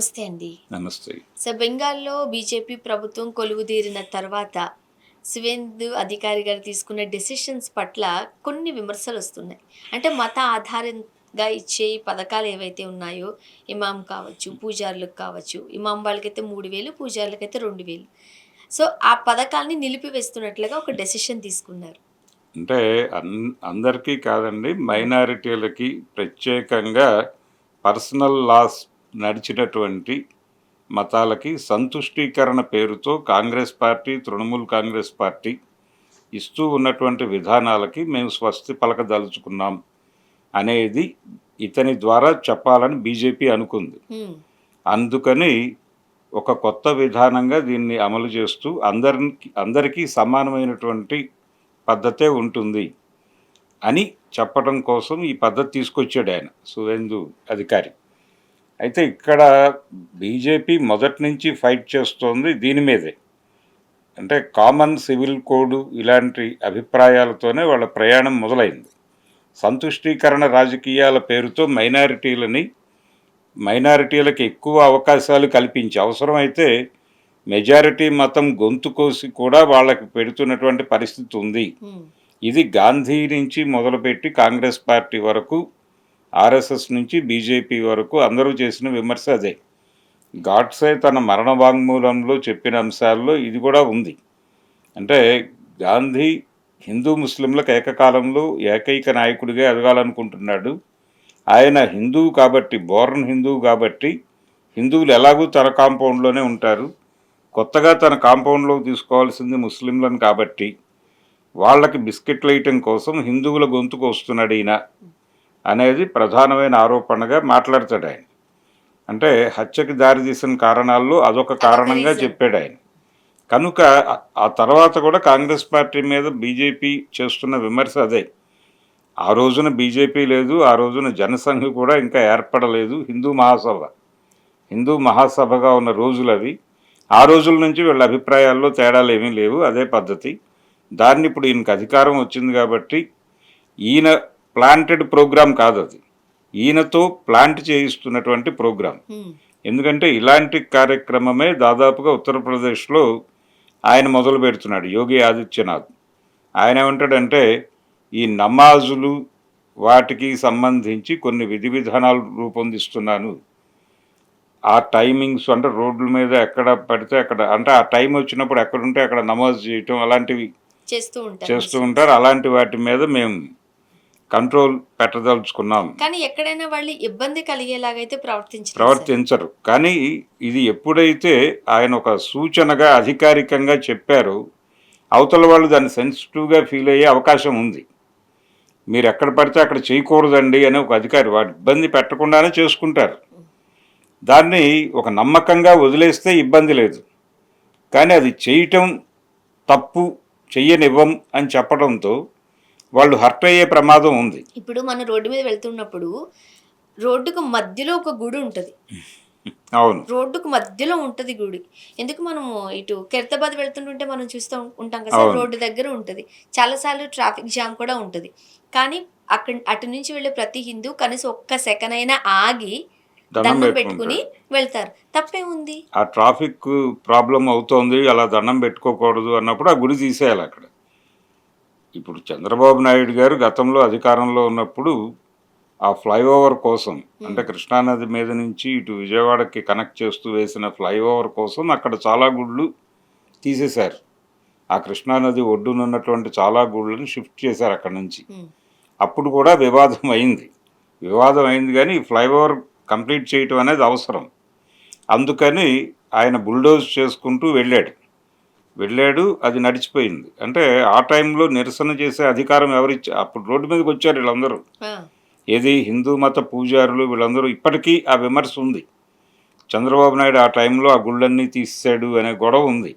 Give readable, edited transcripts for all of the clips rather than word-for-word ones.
నమస్తే అండి. నమస్తే. సో, బెంగాల్‌లో బీజేపీ ప్రభుత్వం కొలువుదీరిన తర్వాత శివేందు అధికారి గారు తీసుకున్న డెసిషన్స్ పట్ల కొన్ని విమర్శలొస్తున్నాయి. అంటే మత ఆధారంగా ఇచ్చే ఈ పథకాలు ఏవైతే ఉన్నాయో, ఇమాం కావచ్చు, పూజారులకు కావచ్చు, ఇమాం వాళ్ళకైతే 3000, పూజారులకైతే 2000. సో, ఆ పథకాల్ని నిలిపివేస్తున్నట్లుగా ఒక డెసిషన్ తీసుకున్నారు. అంటే అందరికీ కాదండి. హ్మ్. మైనారిటీలకి ప్రత్యేకంగా పర్సనల్ లాస్ నడిచినటువంటి మతాలకి సంతుష్టీకరణ పేరుతో కాంగ్రెస్ పార్టీ, తృణమూల్ కాంగ్రెస్ పార్టీ ఇస్తూ ఉన్నటువంటి విధానాలకి మేము స్వస్తి పలకదలుచుకున్నాం అనేది ఇతని ద్వారా చెప్పాలని బీజేపీ అనుకుంది. హ్మ్. అందుకని ఒక కొత్త విధానంగా దీన్ని అమలు చేస్తూ అందరికీ సమానమైనటువంటి పద్ధతే ఉంటుంది అని చెప్పడం కోసం ఈ పద్ధతి తీసుకొచ్చాడు ఆయన సువేందు అధికారి. అయితే ఇక్కడ బీజేపీ మొదటి నుంచి ఫైట్ చేస్తోంది దీని మీదే. అంటే కామన్ సివిల్ కోడ్ ఇలాంటి అభిప్రాయాలతోనే వాళ్ళ ప్రయాణం మొదలైంది. సంతుష్టీకరణ రాజకీయాల పేరుతో మైనారిటీలకు ఎక్కువ అవకాశాలు కల్పించి అవసరమైతే మెజారిటీ మతం గొంతు కోసి కూడా వాళ్ళకి పెడుతున్నటువంటి పరిస్థితి ఉంది. హ్మ్. ఇది గాంధీ నుంచి మొదలుపెట్టి కాంగ్రెస్ పార్టీ వరకు, ఆర్ఎస్ఎస్ నుంచి బీజేపీ వరకు అందరూ చేసిన విమర్శ అదే. గాడ్సే తన మరణ వాంగ్మూలంలో చెప్పిన అంశాల్లో ఇది కూడా ఉంది. అంటే గాంధీ హిందూ ముస్లింలకు ఏకకాలంలో ఏకైక నాయకుడిగా ఎదగాలనుకుంటున్నాడు. ఆయన హిందువు కాబట్టి, బోర్న్ హిందువు కాబట్టి హిందువులు ఎలాగూ తన కాంపౌండ్లోనే ఉంటారు. కొత్తగా తన కాంపౌండ్లోకి తీసుకోవాల్సింది ముస్లింలను కాబట్టి వాళ్ళకి బిస్కెట్లు వేయటం కోసం హిందువుల గొంతుకు వస్తున్నాడు ఈయన అనేది ప్రధానమైన ఆరోపణగా మాట్లాడతాడు ఆయన. అంటే హత్యకి దారితీసిన కారణాల్లో అదొక అదొక కారణంగా రీజన్. చెప్పాడు ఆయన. కనుక ఆ తర్వాత కూడా కాంగ్రెస్ పార్టీ మీద బీజేపీ చేస్తున్న విమర్శ అదే. ఆ రోజున బీజేపీ లేదు, ఆ రోజున జనసంఘ్ కూడా ఇంకా ఏర్పడలేదు. హిందూ మహాసభగా ఉన్న రోజులు అవి. ఆ రోజుల నుంచి వీళ్ళ అభిప్రాయాల్లో తేడాలు ఏమీ లేవు, అదే పద్ధతి. దాన్ని ఇప్పుడు ఈయనకు అధికారం వచ్చింది కాబట్టి ఈయన ప్లాంటెడ్ ప్రోగ్రాం కాదు అది, ఈయనతో ప్లాంట్ చేయిస్తున్నటువంటి ప్రోగ్రాం. హ్మ్. ఎందుకంటే ఇలాంటి కార్యక్రమమే దాదాపుగా ఉత్తరప్రదేశ్లో ఆయన మొదలు పెడుతున్నాడు, యోగి ఆదిత్యనాథ్. ఆయన ఏమంటాడంటే ఈ నమాజులు వాటికి సంబంధించి కొన్ని విధి విధానాలు రూపొందిస్తున్నాను. ఆ టైమింగ్స్ అంటే రోడ్ల మీద ఎక్కడ పడితే అక్కడ, అంటే ఆ టైం వచ్చినప్పుడు ఎక్కడుంటే అక్కడ నమాజ్ చేయటం అలాంటివి చేస్తూ ఉంటారు చేస్తూ ముస్లిమ్స్. ఉంటారు. అలాంటి వాటి మీద మేము కంట్రోల్ పెట్టదలుచుకున్నాం. కానీ ఎక్కడైనా వాళ్ళు ఇబ్బంది కలిగేలాగైతే ప్రవర్తించలేదు సార్. ప్రవర్తించరు. కానీ ఇది ఎప్పుడైతే ఆయన ఒక సూచనగా అధికారికంగా చెప్పారో అవతల వాళ్ళు దాన్ని సెన్సిటివ్గా ఫీల్ అయ్యే అవకాశం ఉంది. మీరు ఎక్కడ పడితే అక్కడ చేయకూడదండి అని ఒక అధికారి వాడు ఇబ్బంది పెట్టకుండానే చేసుకుంటారు. దాన్ని ఒక నమ్మకంగా వదిలేస్తే ఇబ్బంది లేదు. కానీ అది చేయటం తప్పు, చెయ్యనివ్వం అని చెప్పడంతో వాళ్ళు హర్ట్ అయ్యే ప్రమాదం ఉంది. ఇప్పుడు మనం రోడ్డు మీద వెళ్తున్నప్పుడు రోడ్డుకు మధ్యలో ఒక గుడి ఉంటది. అవును, రోడ్డుకు మధ్యలో ఉంటది గుడి. ఎందుకు మనము ఇటు ఖైరతాబాద్ వెళ్తుంటుంటే మనం చూస్తూ ఉంటాం కదా సార్, అవును. రోడ్డు దగ్గర ఉంటది. చాలా సార్లు ట్రాఫిక్ జామ్ కూడా ఉంటది. కానీ అటు నుంచి వెళ్ళే ప్రతి హిందూ కనీసం ఒక్క సెకన్ అయినా ఆగి దండం దండం పెట్టుకుని పెట్టుకుంటాడు. వెళ్తారు. తప్పేముంది? ఆ ట్రాఫిక్ ప్రాబ్లం అవుతోంది, అలా దండం పెట్టుకోకూడదు అన్నప్పుడు ఆ గుడి తీసేయాలి అక్కడ. ఇప్పుడు చంద్రబాబు నాయుడు గారు గతంలో అధికారంలో ఉన్నప్పుడు ఆ ఫ్లైఓవర్ కోసం, అంటే హ్మ్. కృష్ణానది మీద నుంచి ఇటు విజయవాడకి కనెక్ట్ చేస్తూ వేసిన ఫ్లైఓవర్ కోసం అక్కడ చాలా గుళ్ళు తీసేశారు. ఆ కృష్ణానది ఒడ్డునున్నటువంటి చాలా గుళ్ళని షిఫ్ట్ చేశారు అక్కడ నుంచి. హ్మ్. అప్పుడు కూడా వివాదం అయింది కానీ ఈ ఫ్లైఓవర్ కంప్లీట్ చేయటం అనేది అవసరం. అందుకని ఆయన బుల్డోజ్ చేసుకుంటూ వెళ్ళాడు, అది నడిచిపోయింది. అంటే ఆ టైంలో నిరసన చేసే అధికారం ఎవరిచ్చా? అప్పుడు రోడ్డు మీదకి వచ్చారు వీళ్ళందరూ. ఆ! ఏది హిందూ మత పూజారులు వీళ్ళందరూ. ఇప్పటికీ ఆ విమర్శ ఉంది. చంద్రబాబు నాయుడు ఆ టైంలో ఆ గుళ్ళన్నీ తీసేశాడు అనే గొడవ ఉంది.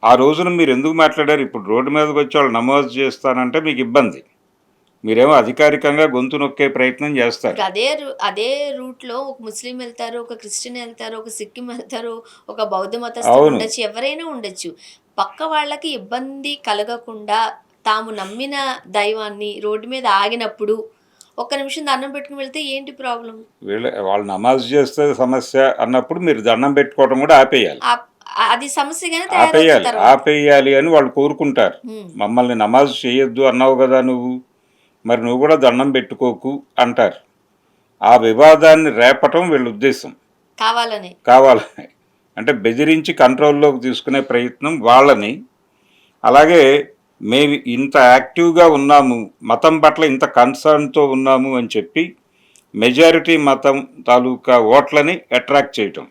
ఆ రోజున మీరు ఎందుకు మాట్లాడారు? ఇప్పుడు రోడ్డు మీదకి వచ్చి వాళ్ళు నమోదు చేస్తానంటే మీకు ఇబ్బంది. మీరేమో అధికారికంగా గొంతు నొక్కే ప్రయత్నం చేస్తారు. ఇప్పుడు అదే రూట్‌లో ఒక ముస్లిం ఎళ్తారు, ఒక క్రిస్టియన్ ఎళ్తారు, ఒక సిక్కిం ఎళ్తారు, ఒక బౌద్ధ మతస్థుడు అవును, ఉండొచ్చు. ఎవరైనా ఉండొచ్చు. పక్క వాళ్ళకి ఇబ్బంది కలగకుండా తాము నమ్మిన దైవాన్ని రోడ్డు మీద ఆగినప్పుడు ఒక్క నిమిషం దండం పెట్టుకుని వెళ్తే ఏంటి ప్రాబ్లం? వాళ్ళు నమాజ్ చేస్తే సమస్య అన్నప్పుడు మీరు దండం పెట్టుకోవడం కూడా ఆపేయాలి. ఆప్ అది సమస్యగానే తయారవుతుంది ఆపేయాలి. తర్వాత. ఆపేయాలి అని వాళ్ళు కోరుకుంటారు. హ్మ్. మమ్మల్ని నమాజ్ చేయొద్దు అన్నావు కదా నువ్వు. మరి నువ్వు కూడా దండం పెట్టుకోకు అంటారు. ఆ వివాదాన్ని రేపటం వీళ్ళ ఉద్దేశం. కావాలని. కావాలని. అంటే బెదిరించి కంట్రోల్లోకి తీసుకునే ప్రయత్నం వాళ్ళని. అలాగే మేము ఇంత యాక్టివ్గా ఉన్నాము, మతం పట్ల ఇంత కన్సర్న్తో ఉన్నాము అని చెప్పి మెజారిటీ మతం తాలూకా ఓట్లని అట్రాక్ట్ చేయటం.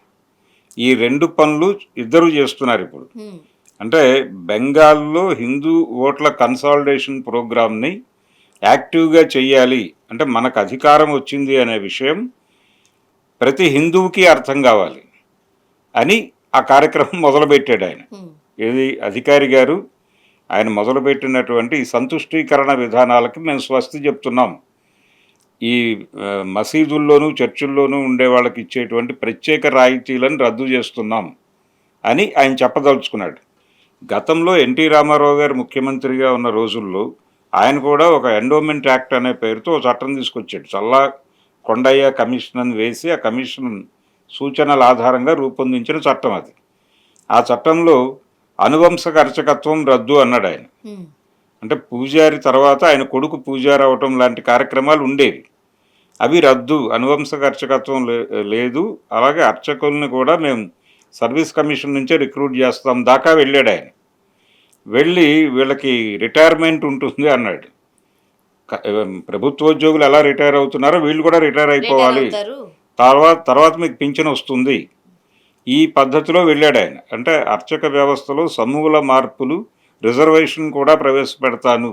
ఈ 2 పనులు ఇద్దరు చేస్తున్నారు ఇప్పుడు. హ్మ్. అంటే బెంగాల్లో హిందూ ఓట్ల కన్సాలిడేషన్ ప్రోగ్రామ్ని యాక్టివ్గా చెయ్యాలి అంటే మనకు అధికారం వచ్చింది అనే విషయం ప్రతి హిందువుకి అర్థం కావాలి అని ఆ కార్యక్రమం మొదలుపెట్టాడు ఆయన. హ్మ్. ఏది అధికారి గారు ఆయన మొదలుపెట్టినటువంటి ఈ సంతుష్టీకరణ విధానాలకి మేము స్వస్తి చెప్తున్నాం. ఈ మసీదుల్లోనూ చర్చిల్లోనూ ఉండే వాళ్ళకి ఇచ్చేటువంటి ప్రత్యేక రాయితీలను రద్దు చేస్తున్నాం అని ఆయన చెప్పదలుచుకున్నాడు. గతంలో ఎన్టీ రామారావు గారు ముఖ్యమంత్రిగా ఉన్న రోజుల్లో ఆయన కూడా ఒక ఎండోమెంట్ యాక్ట్ అనే పేరుతో ఒక చట్టం తీసుకొచ్చాడు. చల్లా కొండయ్య కమిషన్ అని వేసి ఆ కమిషన్ సూచనల ఆధారంగా రూపొందించిన చట్టం అది. ఆ చట్టంలో అనువంశక అర్చకత్వం రద్దు అన్నాడు ఆయన. హ్మ్. అంటే పూజారి తర్వాత ఆయన కొడుకు పూజారి అవటం లాంటి కార్యక్రమాలు ఉండేవి. అవి రద్దు, అనువంశక అర్చకత్వం లేదు, అలాగే అర్చకుల్ని కూడా మేము సర్వీస్ కమిషన్ నుంచే రిక్రూట్ చేస్తాం దాకా వెళ్ళాడు ఆయన. వెళ్ళి వీళ్ళకి రిటైర్మెంట్ ఉంటుంది అన్నాడు. ప్రభుత్వోద్యోగులు ఎలా రిటైర్ అవుతున్నారో వీళ్ళు కూడా రిటైర్ రిటైర్ అయిపోవాలి, అవుతారు. తర్వాత మీకు పింఛన్ వస్తుంది. ఈ పద్ధతిలో వెళ్ళాడు ఆయన. అంటే అర్చక వ్యవస్థలో సమూల మార్పులు, రిజర్వేషన్ కూడా ప్రవేశపెడతాను,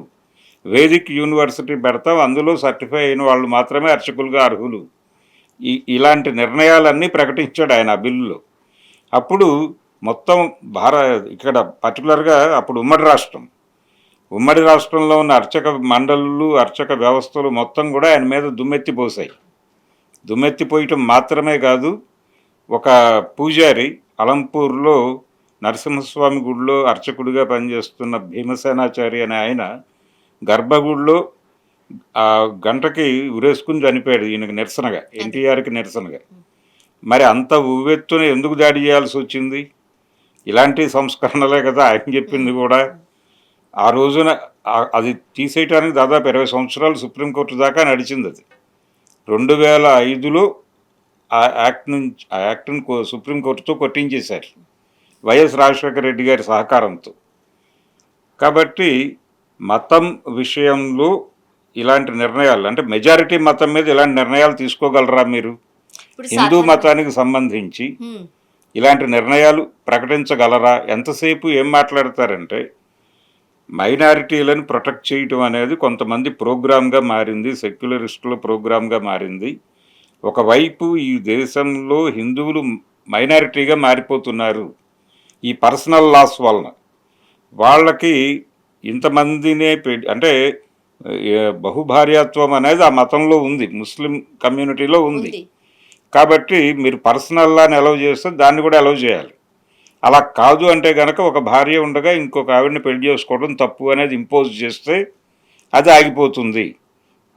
వేదిక్ యూనివర్సిటీ పెడతాం, అందులో సర్టిఫై అయిన వాళ్ళు మాత్రమే అర్చకులుగా అర్హులు, ఇలాంటి నిర్ణయాలన్నీ ప్రకటించాడు ఆయన ఆ బిల్లులో. అప్పుడు మొత్తం ఇక్కడ పర్టికులర్గా అప్పుడు ఉమ్మడి రాష్ట్రంలో ఉన్న అర్చక మండళ్ళు, అర్చక వ్యవస్థలు మొత్తం కూడా ఆయన మీద దుమ్మెత్తిపోసాయి. దుమ్మెత్తిపోయటం మాత్రమే కాదు, ఒక పూజారి అలంపూర్లో నరసింహస్వామి గుడిలో అర్చకుడిగా పనిచేస్తున్న భీమసేనాచారి అనే ఆయన గర్భగుడిలో గంటకి ఉరేసుకుని చనిపోయాడు ఈయనకి నిరసనగా, ఎన్టీఆర్కి నిరసనగా. మరి అంత ఉవ్వెత్తున ఎందుకు దాడి చేయాల్సి వచ్చింది? ఇలాంటి సంస్కరణలే కదా ఆయన చెప్పింది కూడా. ఆ రోజున అది తీసేయటానికి దాదాపు 20 సంవత్సరాలు సుప్రీంకోర్టు దాకా నడిచింది. అది 2005లో ఆ యాక్ట్ని సుప్రీంకోర్టుతో కొట్టించేశారు వైఎస్ రాజశేఖర రెడ్డి గారి సహకారంతో. కాబట్టి మతం విషయంలో ఇలాంటి నిర్ణయాలు, అంటే మెజారిటీ మతం మీద ఇలాంటి నిర్ణయాలు తీసుకోగలరా మీరు? హిందూ మతానికి సంబంధించి ఇలాంటి నిర్ణయాలు ప్రకటించగలరా? ఎంతసేపు ఏం మాట్లాడతారంటే మైనారిటీలను ప్రొటెక్ట్ చేయటం అనేది కొంతమంది ప్రోగ్రామ్గా మారింది, సెక్యులరిస్టుల ప్రోగ్రామ్గా మారింది. ఒకవైపు ఈ దేశంలో హిందువులు మైనారిటీగా మారిపోతున్నారు ఈ పర్సనల్ లాస్ వలన. వాళ్ళకి ఇంతమందినే అంటే బహుభార్యాత్వం అనేది ఆ మతంలో ఉంది, ముస్లిం కమ్యూనిటీలో ఉంది. కాబట్టి మీరు పర్సనల్ లాని అలౌ చేస్తే దాన్ని కూడా అలౌ చేయాలి. అలా కాదు అంటే కనుక ఒక భార్య ఉండగా ఇంకొక ఆవిడని పెళ్లి చేసుకోవడం తప్పు అనేది ఇంపోజ్ చేస్తే అది ఆగిపోతుంది.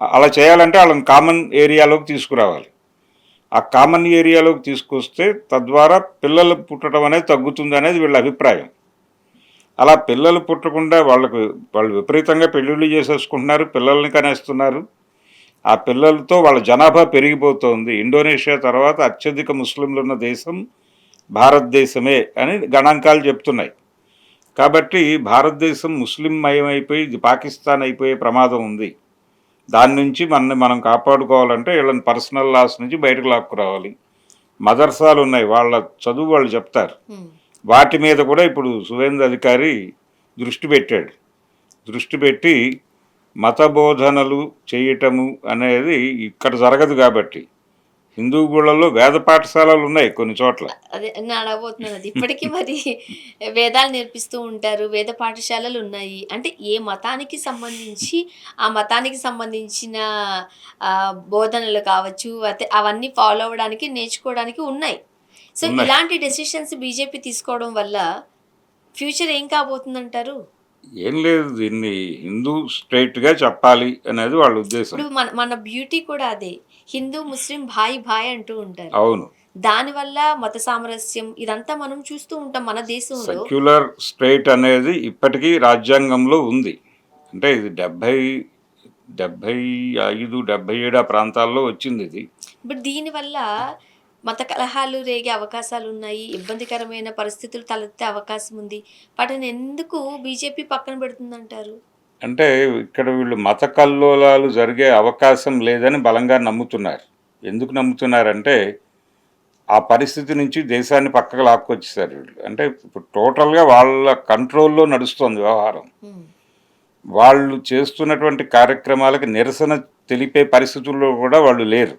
అలా చేయాలంటే వాళ్ళని కామన్ ఏరియాలోకి తీసుకురావాలి. ఆ కామన్ ఏరియాలోకి తీసుకొస్తే తద్వారా పిల్లలు పుట్టడం అనేది తగ్గుతుంది అనేది వీళ్ళ అభిప్రాయం. అలా పిల్లలు పుట్టకుండా వాళ్ళు విపరీతంగా పెళ్ళిళ్ళు చేసేసుకుంటున్నారు, పిల్లల్ని కనేస్తున్నారు. ఆ పిల్లలతో వాళ్ళ జనాభా పెరిగిపోతుంది. ఇండోనేషియా తర్వాత అత్యధిక ముస్లింలు ఉన్న దేశం భారతదేశమే అని గణాంకాలు చెప్తున్నాయి. కాబట్టి భారతదేశం ముస్లిం మయమైపోయి ఇది పాకిస్తాన్ అయిపోయే ప్రమాదం ఉంది. దాని నుంచి మనం కాపాడుకోవాలంటే వీళ్ళని పర్సనల్ లాస్ నుంచి బయటకు లాక్కురావాలి. మదర్సాలు ఉన్నాయి, వాళ్ళ చదువు వాళ్ళు చెప్తారు. వాటి మీద కూడా ఇప్పుడు సువేంద్ర అధికారి దృష్టి పెట్టి మత బోధనలు చేయటము అనేది ఇక్కడ జరగదు. కాబట్టి హిందూ గుళ్ళల్లో వేద పాఠశాలలు ఉన్నాయి కొన్ని చోట్ల. అదే నేను అడగబోతున్నాను. అది ఇప్పటికీ మరి వేదాలు నేర్పిస్తూ ఉంటారు, వేద పాఠశాలలు ఉన్నాయి. అంటే ఏ మతానికి సంబంధించి ఆ మతానికి సంబంధించిన బోధనలు కావచ్చు, అవన్నీ ఫాలో అవ్వడానికి, నేర్చుకోవడానికి ఉన్నాయి. సో ఇలాంటి డెసిషన్స్ బీజేపీ తీసుకోవడం వల్ల ఫ్యూచర్ ఏం కాబోతుందంటారు? ఏం లేదు, దీన్ని హిందూ స్టేట్‌గా చెప్పాలి అనేది వాళ్ళ ఉద్దేశం. ఇప్పుడు మన మన బ్యూటీ కూడా అదే. హిందూ, ముస్లిం భాయ్ భాయ్ అంటూ ఉంటారు. అవును. దానివల్ల మత సామరస్యం ఇదంతా మనం చూస్తూ ఉంటాం మన దేశంలో. సెక్యులర్ స్టేట్ అనేది ఇప్పటికీ రాజ్యాంగంలో ఉంది. అంటే ఇది 75, 77 ఆ ప్రాంతాల్లో వచ్చిందిది. బట్ దీనివల్ల మత కలహాలు రేగే అవకాశాలున్నాయి. ఇబ్బందికరమైన పరిస్థితులు తలెత్తే అవకాశం ఉంది. వాటిని ఎందుకు బీజేపీ పక్కన పెడుతుందంటారు? అంటే ఇక్కడ వీళ్ళు మత కల్లోలాలు జరిగే అవకాశం లేదని బలంగా నమ్ముతున్నారు. ఎందుకు నమ్ముతున్నారంటే, ఆ పరిస్థితి నుంచి దేశాన్ని పక్కకు లాక్కొచ్చేసారు వీళ్ళు. అంటే ఇప్పుడు టోటల్‌గా వాళ్ళ కంట్రోల్‌లో నడుస్తోంది వ్యవహారం. హ్మ్. వాళ్ళు చేస్తున్నటువంటి కార్యక్రమాలకి నిరసన తెలిపే పరిస్థితుల్లో కూడా వాళ్ళు లేరు.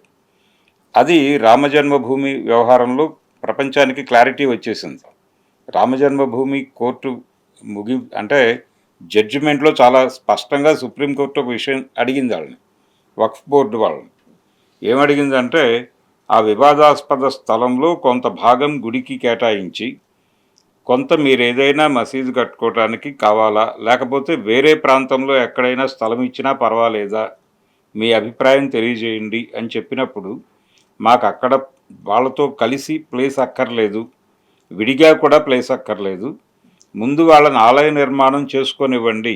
అది రామజన్మభూమి వ్యవహారంలో ప్రపంచానికి క్లారిటీ వచ్చేసింది. రామజన్మభూమి కోర్టు అంటే జడ్జిమెంట్లో చాలా స్పష్టంగా సుప్రీంకోర్టు ఒక విషయం అడిగింది వాళ్ళని, వక్ఫ్ బోర్డు వాళ్ళని. ఏమడిగిందంటే, ఆ వివాదాస్పద స్థలంలో కొంత భాగం గుడికి కేటాయించి, కొంత మీరు ఏదైనా మసీదు కట్టుకోవడానికి కావాలా, లేకపోతే వేరే ప్రాంతంలో ఎక్కడైనా స్థలం ఇచ్చినా పర్వాలేదా, మీ అభిప్రాయం తెలియజేయండి అని చెప్పినప్పుడు, మాకు అక్కడ వాళ్ళతో కలిసి ప్లేస్ అక్కర్లేదు, విడిగా కూడా ప్లేస్ అక్కర్లేదు, ముందు వాళ్ళని ఆలయ నిర్మాణం చేసుకొనివ్వండి,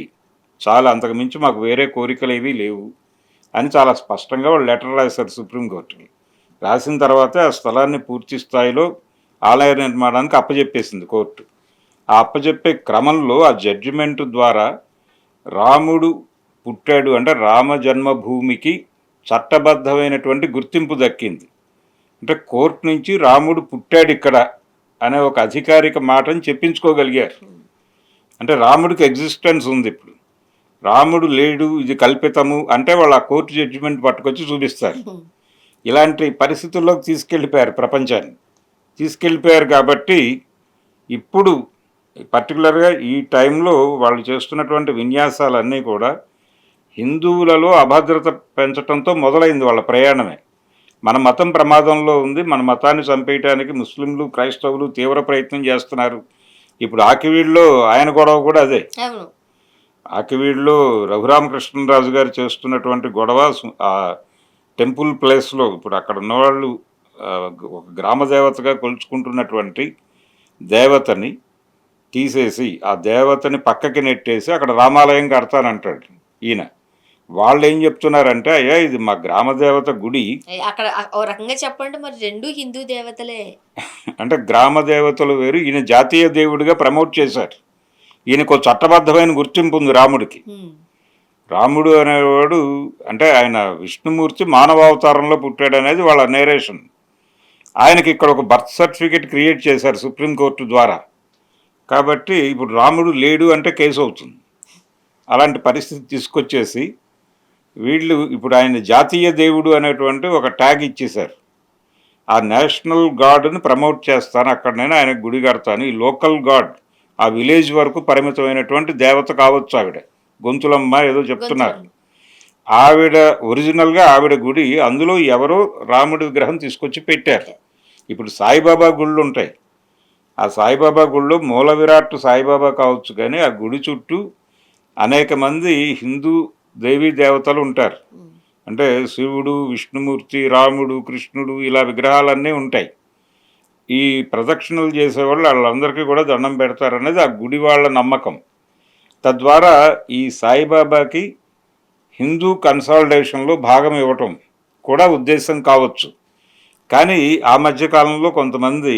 చాలా, అంతకుమించి మాకు వేరే కోరికలు ఏవీ లేవు అని చాలా స్పష్టంగా వాళ్ళు లెటర్ రాశారు సుప్రీంకోర్టుకి. రాసిన తర్వాతే ఆ స్థలాన్ని పూర్తి స్థాయిలో ఆలయ నిర్మాణానికి అప్పజెప్పేసింది కోర్టు. ఆ అప్పజెప్పే క్రమంలో ఆ జడ్జిమెంట్ ద్వారా రాముడు పుట్టాడు అంటే రామ జన్మభూమికి చట్టబద్ధమైనటువంటి గుర్తింపు దక్కింది. అంటే కోర్టు నుంచి రాముడు పుట్టాడు ఇక్కడ అనే ఒక అధికారిక మాటని చెప్పించుకోగలిగారు. అంటే రాముడికి ఎగ్జిస్టెన్స్ ఉంది ఇప్పుడు. రాముడు లేడు, ఇది కల్పితము అంటే వాళ్ళు ఆ కోర్టు జడ్జిమెంట్ పట్టుకొచ్చి చూపిస్తారు. ఇలాంటి పరిస్థితుల్లోకి తీసుకెళ్ళిపోయారు ప్రపంచాన్ని. తీసుకెళ్ళిపోయారు కాబట్టి ఇప్పుడు పర్టికులర్గా ఈ టైంలో వాళ్ళు చేస్తున్నటువంటి విన్యాసాలన్నీ కూడా హిందువులలో అభద్రత పెంచడంతో మొదలైంది వాళ్ళ ప్రయాణమే. మన మతం ప్రమాదంలో ఉంది, మన మతాన్ని చంపేయటానికి ముస్లింలు, క్రైస్తవులు తీవ్ర ప్రయత్నం చేస్తున్నారు. ఇప్పుడు ఆకివీడులో ఆయన గొడవ కూడా అదే. అవును. ఆకివీడులో రఘురామకృష్ణరాజు గారు చేస్తున్నటువంటి గొడవ ఆ టెంపుల్ ప్లేస్లో ఇప్పుడు అక్కడ ఉన్నవాళ్ళు ఒక గ్రామ దేవతగా కొలుచుకుంటున్నటువంటి దేవతని తీసేసి ఆ దేవతని పక్కకి నెట్టేసి అక్కడ రామాలయం కడతానంటాడు ఈయన. వాళ్ళు ఏం చెప్తున్నారంటే, అయ్యా ఇది మా గ్రామ దేవత గుడి. అక్కడ ఓ రకంగా చెప్పండి మరి 2 హిందూ దేవతలే. అంటే గ్రామ దేవతలు వేరు, ఈయన జాతీయ దేవుడిగా ప్రమోట్ చేశారు. ఈయనకు చట్టబద్ధమైన గుర్తింపు ఉంది రాముడికి. రాముడు అనేవాడు అంటే ఆయన విష్ణుమూర్తి మానవావతారంలో పుట్టాడు అనేది వాళ్ళ నేరేషన్. ఆయనకి ఇక్కడ ఒక బర్త్ సర్టిఫికేట్ క్రియేట్ చేశారు సుప్రీంకోర్టు ద్వారా. కాబట్టి ఇప్పుడు రాముడు లేడు అంటే కేసు అవుతుంది. అలాంటి పరిస్థితి తీసుకొచ్చేసి వీళ్ళు ఇప్పుడు ఆయన జాతీయ దేవుడు అనేటువంటి ఒక ట్యాగ్ ఇచ్చేశారు. ఆ నేషనల్ గాడ్ని ప్రమోట్ చేస్తాను, అక్కడనైనా ఆయన గుడి కడతాను, ఈ లోకల్ గాడ్ ఆ విలేజ్ వరకు పరిమితమైనటువంటి దేవత కావచ్చు ఆవిడ, గొంతులమ్మ ఏదో చెప్తున్నారు. ఆవిడ ఒరిజినల్గా ఆవిడ గుడి, అందులో ఎవరో రాముడి విగ్రహం తీసుకొచ్చి పెట్టారు. ఇప్పుడు సాయిబాబా గుళ్ళు ఉంటాయి, ఆ సాయిబాబా గుళ్ళో మూల విరాట్ సాయిబాబా కావచ్చు, కానీ ఆ గుడి చుట్టూ అనేక మంది హిందూ దేవీ దేవతలు ఉంటారు. అంటే శివుడు, విష్ణుమూర్తి, రాముడు, కృష్ణుడు ఇలా విగ్రహాలన్నీ ఉంటాయి. ఈ ప్రదక్షిణలు చేసేవాళ్ళు వాళ్ళందరికీ కూడా దండం పెడతారనేది ఆ గుడి వాళ్ళ నమ్మకం. తద్వారా ఈ సాయిబాబాకి హిందూ కన్సాలిడేషన్లో భాగం ఇవ్వటం కూడా ఉద్దేశం కావచ్చు. కానీ ఆ మధ్యకాలంలో కొంతమంది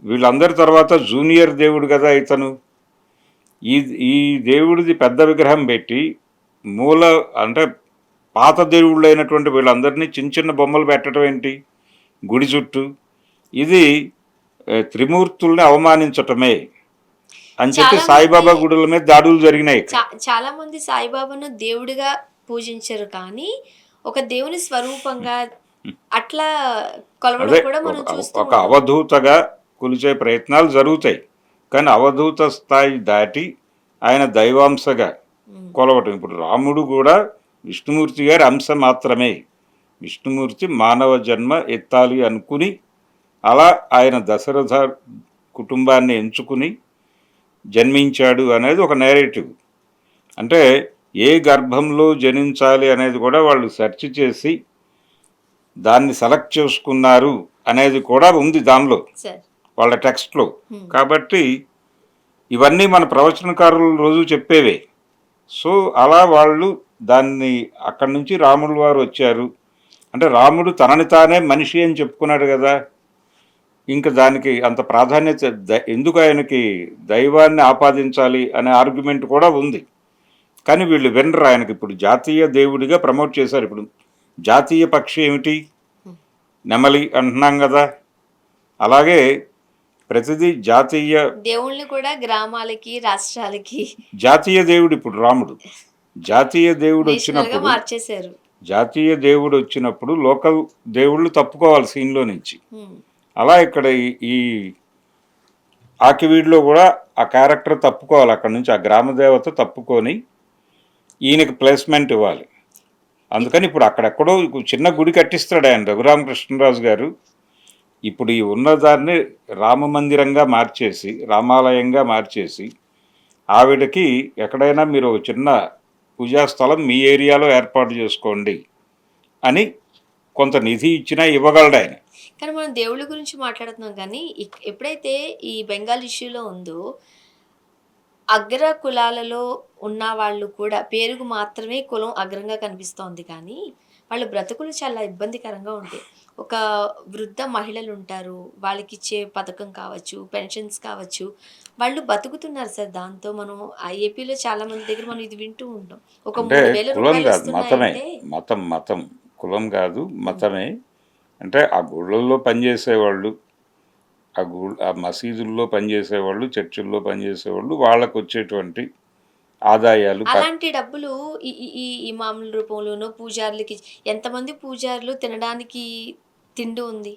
వీళ్ళందరి తర్వాత జూనియర్ దేవుడు కదా ఇతను, ఈ ఈ దేవుడిది పెద్ద విగ్రహం పెట్టి మూల అంటే పాత దేవుళ్ళు అయినటువంటి వీళ్ళందరినీ చిన్న చిన్న బొమ్మలు పెట్టడం ఏంటి గుడి చుట్టూ, ఇది త్రిమూర్తుల్ని అవమానించటమే అని చెప్పి సాయిబాబా గుడుల మీద దాడులు జరిగినాయి. చాలా మంది సాయిబాబాను దేవుడిగా పూజించరు, కానీ ఒక దేవుని స్వరూపంగా అట్లా కొలవడం కూడా మనం చూస్తాం. ఒక అవధూతగా కొలిచే ప్రయత్నాలు జరుగుతాయి, కానీ అవధూత స్థాయి దాటి ఆయన దైవాంశగా కొలవటం. ఇప్పుడు రాముడు కూడా విష్ణుమూర్తి గారి అంశ మాత్రమే. విష్ణుమూర్తి మానవ జన్మ ఎత్తాలి అనుకుని అలా ఆయన దశరథ కుటుంబాన్ని ఎంచుకుని జన్మించాడు అనేది ఒక నేరేటివ్. అంటే ఏ గర్భంలో జనించాలి అనేది కూడా వాళ్ళు సెర్చ్ చేసి దాన్ని సెలెక్ట్ చేసుకున్నారు అనేది కూడా ఉంది దానిలో, సార్. వాళ్ళ టెక్స్ట్లో. హ్మ్. కాబట్టి ఇవన్నీ మన ప్రవచనకారులు రోజు చెప్పేవే. సో అలా వాళ్ళు దాన్ని అక్కడి నుంచి రాముల వారు వచ్చారు అంటే రాముడు తనని తానే మనిషి అని చెప్పుకున్నాడు కదా, ఇంకా దానికి అంత ప్రాధాన్యత ఎందుకు ఆయనకి దైవాన్ని ఆపాదించాలి అనే ఆర్గ్యుమెంట్ కూడా ఉంది. కానీ వీళ్ళు వినరు. ఆయనకి ఇప్పుడు జాతీయ దేవుడిగా ప్రమోట్ చేశారు. ఇప్పుడు జాతీయ పక్షి ఏమిటి? నెమలి అంటున్నాం కదా. అలాగే ప్రతిదీ జాతీయ దేవుళ్ళని కూడా గ్రామాలకి, రాష్ట్రాలకి, జాతీయ దేవుడు ఇప్పుడు రాముడు. జాతీయ దేవుడు నేషనల్‌గా వచ్చినప్పుడు మార్చేశారు. జాతీయ దేవుడు వచ్చినప్పుడు లోకల్ దేవుళ్ళు తప్పుకోవాలి సీన్లో నుంచి. హ్మ్. అలా ఇక్కడ ఈ ఆకివీడిలో కూడా ఆ క్యారెక్టర్ తప్పుకోవాలి, అక్కడ నుంచి ఆ గ్రామదేవత తప్పుకొని ఈయనకి ప్లేస్మెంట్ ఇవ్వాలి. అందుకని ఇప్పుడు అక్కడెక్కడో చిన్న గుడి కట్టిస్తాడు ఆయన రఘురామకృష్ణరాజు గారు. ఇప్పుడు ఈ ఉన్నదాన్ని రామ మందిరంగా మార్చేసి, రామాలయంగా మార్చేసి, ఆవిడకి ఎక్కడైనా మీరు ఒక చిన్న పూజా స్థలం మీ ఏరియాలో ఏర్పాటు చేసుకోండి అని కొంత నిధి ఇచ్చినా ఇవ్వగలడు ఆయన. కానీ మనం దేవుళ్ళ గురించి మాట్లాడుతున్నాం కానీ ఎప్పుడైతే ఈ బెంగాల్ ఇష్యూలో ఉందో అగ్ర కులాలలో ఉన్న వాళ్ళు కూడా పేరుకు మాత్రమే కులం అగ్రంగా కనిపిస్తోంది కానీ వాళ్ళ బ్రతుకులు చాలా ఇబ్బందికరంగా ఉంటాయి. ఒక వృద్ధ మహిళలు ఉంటారు, వాళ్ళకి ఇచ్చే పథకం కావచ్చు, పెన్షన్స్ కావచ్చు, వాళ్ళు బతుకుతున్నారు సార్. దాంతో మనం ఏపీలో చాలా మంది దగ్గర మనం ఇది వింటూ ఉంటాం. ఒక అంటే 3000 కులం రూపాయలు కాదు, మతమే. వస్తున్నాయంటే. మతం కులం కాదు, మతమే. అంటే ఆ గుళ్ళల్లో పనిచేసేవాళ్ళు, ఆ మసీదుల్లో పనిచేసేవాళ్ళు, చర్చిల్లో పనిచేసేవాళ్ళు, వాళ్ళకు వచ్చేటువంటి ఆదాయాలు అలాంటి డబ్బులు ఈ ఈ ఈ ఇమాముల రూపంలోనో పూజారులకి ఎంతమంది పూజారులు తినడానికి తిండి ఉంది?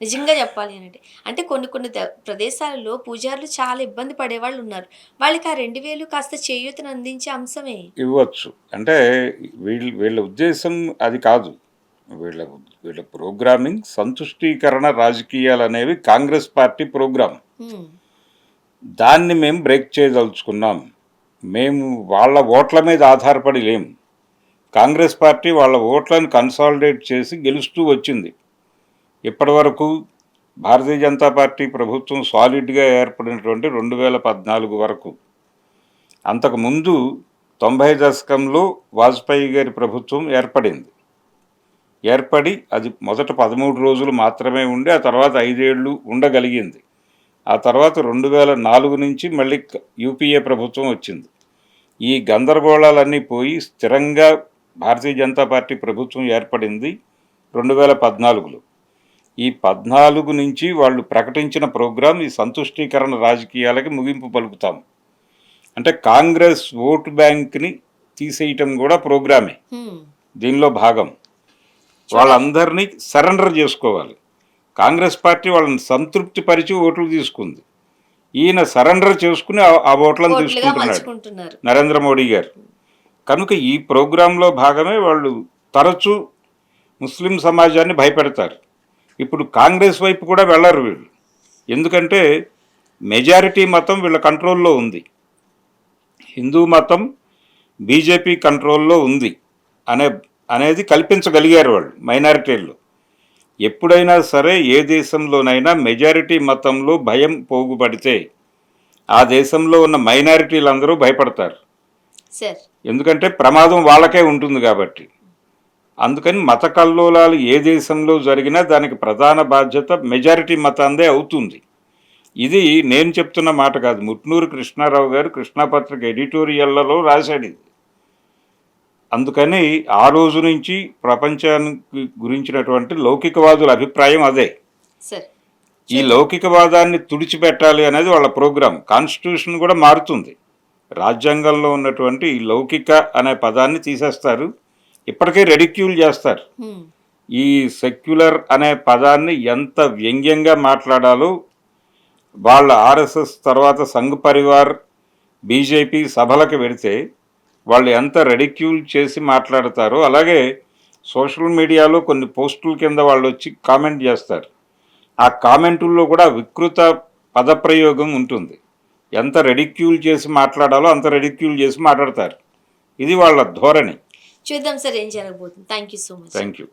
నిజంగా చెప్పాలి అనంటే. అంటే కొన్ని కొన్ని ప్రదేశాలలో పూజారులు చాలా ఇబ్బంది పడేవాళ్ళున్నారు. వాళ్ళకి ఆ 2000 కాస్త చేయూతను అందించే అంశమే. ఇవ్వచ్చు. అంటే వీళ్ళ ఉద్దేశం అది కాదు. వీళ్ళ వీళ్ళ ప్రోగ్రామింగ్ సంతుష్టీకరణ రాజకీయాలనేవి కాంగ్రెస్ పార్టీ ప్రోగ్రాం. హ్మ్. దాన్ని మేము బ్రేక్ చేయదలుచుకున్నాం. మేము వాళ్ళ ఓట్ల మీద ఆధారపడి లేము. కాంగ్రెస్ పార్టీ వాళ్ళ ఓట్లను కన్సాలిడేట్ చేసి గెలుస్తూ వచ్చింది. ఇప్పటి వరకు భారతీయ జనతా పార్టీ ప్రభుత్వం సాలిడ్గా ఏర్పడినటువంటి 2014 వరకు. అంతకుముందు 90 దశకంలో వాజ్పేయి గారి ప్రభుత్వం ఏర్పడి అది మొదట 13 రోజులు మాత్రమే ఉండి ఆ తర్వాత 5 ఏళ్ళు ఉండగలిగింది. ఆ తర్వాత 2004 నుంచి మళ్ళీ యూపీఏ ప్రభుత్వం వచ్చింది. ఈ గందరగోళాలన్నీ పోయి స్థిరంగా భారతీయ జనతా పార్టీ ప్రభుత్వం ఏర్పడింది 2014లో. ఈ 14 నుంచి వాళ్ళు ప్రకటించిన ప్రోగ్రాం ఈ సంతుష్టీకరణ రాజకీయాలకి ముగింపు పలుకుతాం. అంటే కాంగ్రెస్ ఓటు బ్యాంక్ని తీసేయటం కూడా ప్రోగ్రామే దీనిలో భాగం. వాళ్ళందరినీ సరెండర్ చేసుకోవాలి. కాంగ్రెస్ పార్టీ వాళ్ళని సంతృప్తి పరిచి ఓట్లు తీసుకుంది. ఈయన సరెండర్ చేసుకుని ఆ ఓట్లను తీసుకుంటున్నాడు నరేంద్ర మోడీ గారు. కనుక ఈ ప్రోగ్రాంలో భాగమే వాళ్ళు తరచూ ముస్లిం సమాజాన్ని భయపెడతారు. ఇప్పుడు కాంగ్రెస్ వైపు కూడా వెళ్ళరు వీళ్ళు. ఎందుకంటే మెజారిటీ మతం వీళ్ళ కంట్రోల్లో ఉంది, హిందూ మతం బీజేపీ కంట్రోల్లో ఉంది అనేది కల్పించగలిగారు వాళ్ళు మైనారిటీల్లో. ఎప్పుడైనా సరే ఏ దేశంలోనైనా మెజారిటీ మతంలో భయం పోగుపడితే ఆ దేశంలో ఉన్న మైనారిటీలందరూ భయపడతారు. ఎందుకంటే ప్రమాదం వాళ్ళకే ఉంటుంది కాబట్టి. అందుకని మత కల్లోలాలు ఏ దేశంలో జరిగినా దానికి ప్రధాన బాధ్యత మెజారిటీ మతాందే అవుతుంది. ఇది నేను చెప్తున్న మాట కాదు, ముట్నూరు కృష్ణారావు గారు కృష్ణాపత్రిక ఎడిటోరియల్లలో రాశాడు ఇది. అందుకని ఆ రోజు నుంచి ప్రపంచానికి గురించినటువంటి లౌకికవాదుల అభిప్రాయం అదే. ఈ లౌకికవాదాన్ని తుడిచిపెట్టాలి అనేది వాళ్ళ ప్రోగ్రాం. కాన్స్టిట్యూషన్ కూడా మారుతుంది. రాజ్యాంగంలో ఉన్నటువంటి ఈ లౌకిక అనే పదాన్ని తీసేస్తారు. ఇప్పటికే రెడిక్యూల్ చేస్తారు. ఈ సెక్యులర్ అనే పదాన్ని ఎంత వ్యంగ్యంగా మాట్లాడాలో వాళ్ళ ఆర్ఎస్ఎస్ తర్వాత సంఘ్ పరివార్ బీజేపీ సభలకు వెడితే వాళ్ళు ఎంత రెడిక్యూల్ చేసి మాట్లాడతారో, అలాగే సోషల్ మీడియాలో కొన్ని పోస్టుల కింద వాళ్ళు వచ్చి కామెంట్ చేస్తారు. ఆ కామెంటుల్లో కూడా వికృత పదప్రయోగం ఉంటుంది. ఎంత రెడిక్యూల్ చేసి మాట్లాడాలో అంత రెడిక్యూల్ చేసి మాట్లాడతారు. ఇది వాళ్ళ ధోరణి. చూద్దాం సార్ ఏం జరగబోతుంది. Thank you so much. Thank you.